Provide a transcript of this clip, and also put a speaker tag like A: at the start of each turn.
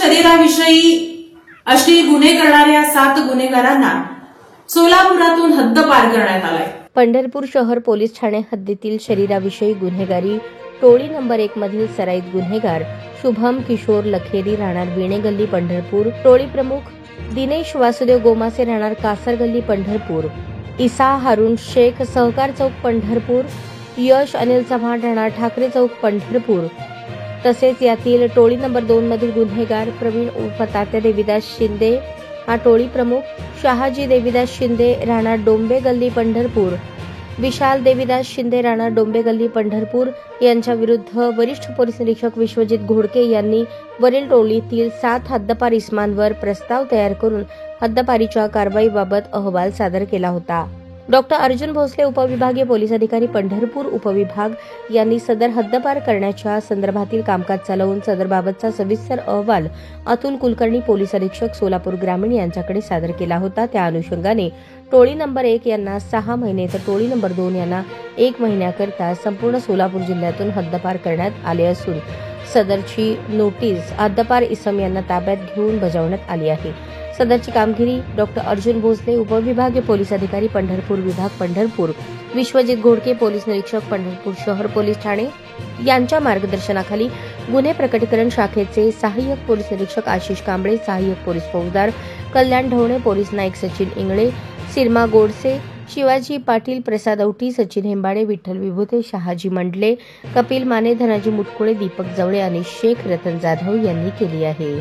A: शरीराविषयी अशी गुन्हे करणाऱ्या 7 गुन्हेगारांना सोलापुरातून हद्दपार करण्यात आलाय।
B: पंढरपूर शहर पोलीस ठाणे हद्दीतील शरीराविषयी गुन्हेगारी टोळी नंबर 1 मधील सराईत गुन्हेगार शुभम किशोर लखेरी राहणार विणे गल्ली पंढरपूर, टोळी प्रमुख दिनेश वासुदेव गोमासे राहणार कासर गल्ली पंढरपूर, इसा हारून शेख सहकार चौक पंढरपूर, यश अनिल चव्हाण राहणार ठाकरे चौक पंढरपूर, तसेच यातील टोळी नंबर 2 मधील गुन्हेगार प्रवीण उर्फ तात्या देवीदास शिंदे हा टोळी प्रमुख, शहाजी देवीदास शिंदे राहणार डोंबे गल्ली पंढरपूर, विशाल देवीदास शिंदे राहणार डोंबे गल्ली पंढरपूर यांच्या विरुद्ध वरिष्ठ पोलीस निरीक्षक विश्वजित घोडके यांनी वरील टोळीतील 7 हद्दपार इसमांवर प्रस्ताव तयार करून हद्दपारीच्या कारवाईबाबत अहवाल सादर केला होता। डॉक्टर अर्जुन भोसले उपविभागीय पोलीस अधिकारी पंढरपूर उपविभाग यांनी सदर हद्दपार करण्याच्या संदर्भातील कामकाज चालवून सदरबाबतचा सविस्तर अहवाल अतुल कुलकर्णी पोलीस अधीक्षक सोलापूर ग्रामीण यांच्याकडे सादर केला होता। त्या अनुषंगाने टोळी नंबर 1 यांना 6 महिने तर टोळी नंबर 2 यांना 1 महिन्याकरता संपूर्ण सोलापूर जिल्ह्यातून हद्दपार करण्यात आले असून सदरची नोटीस हद्दपार इसम यांना ताब्यात घेऊन बजावण्यात आली आहे। सदरची कामगिरी डॉक्टर अर्जुन भोसले उपविभागीय पोलीस अधिकारी पंढरपूर विभाग पंढरपूर, विश्वजित घोडके पोलीस निरीक्षक पंढरपूर शहर पोलीस ठाणे यांच्या मार्गदर्शनाखाली गुन्हे प्रकटीकरण शाखेचे सहाय्यक पोलीस निरीक्षक आशिष कांबळे, सहाय्यक पोलीस फौजदार कल्याण ढवणे, पोलीस नाईक सचिन इंगळे, सिरमा गोडसे, शिवाजी पाटील, प्रसाद औटी, सचिन हेंबाडे, विठ्ठल विभूते, शहाजी मंडले, कपिल माने, धनाजी मुटकुळे, दीपक जवळे आणि शेख रतन जाधव यांनी केली आहे।